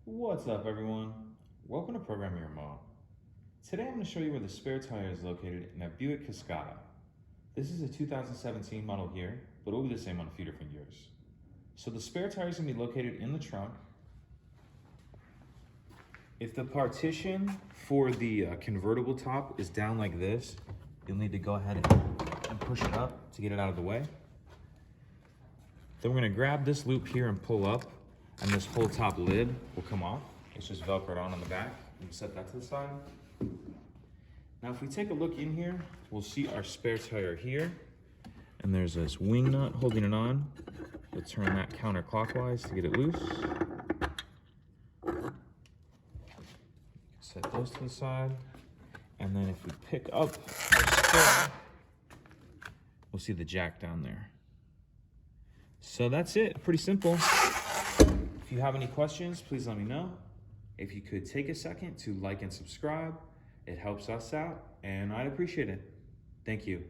What's up, everyone? Welcome to Program Your Remote. Today I'm going to show you where the spare tire is located in a Buick Cascada. This is a 2017 model here, but it will be the same on a few different years. So the spare tire is going to be located in the trunk. If the partition for the convertible top is down like this, you'll need to go ahead and push it up to get it out of the way. Then we're going to grab this loop here and pull up, and this whole top lid will come off. It's just Velcroed on the back. You can set that to the side. Now if we take a look in here, we'll see our spare tire here, and there's this wing nut holding it on. We'll turn that counterclockwise to get it loose. Set those to the side, and then if we pick up our spare, we'll see the jack down there. So that's it, pretty simple. If you have any questions, please let me know. If you could take a second to like and subscribe, it helps us out, and I'd appreciate it. Thank you.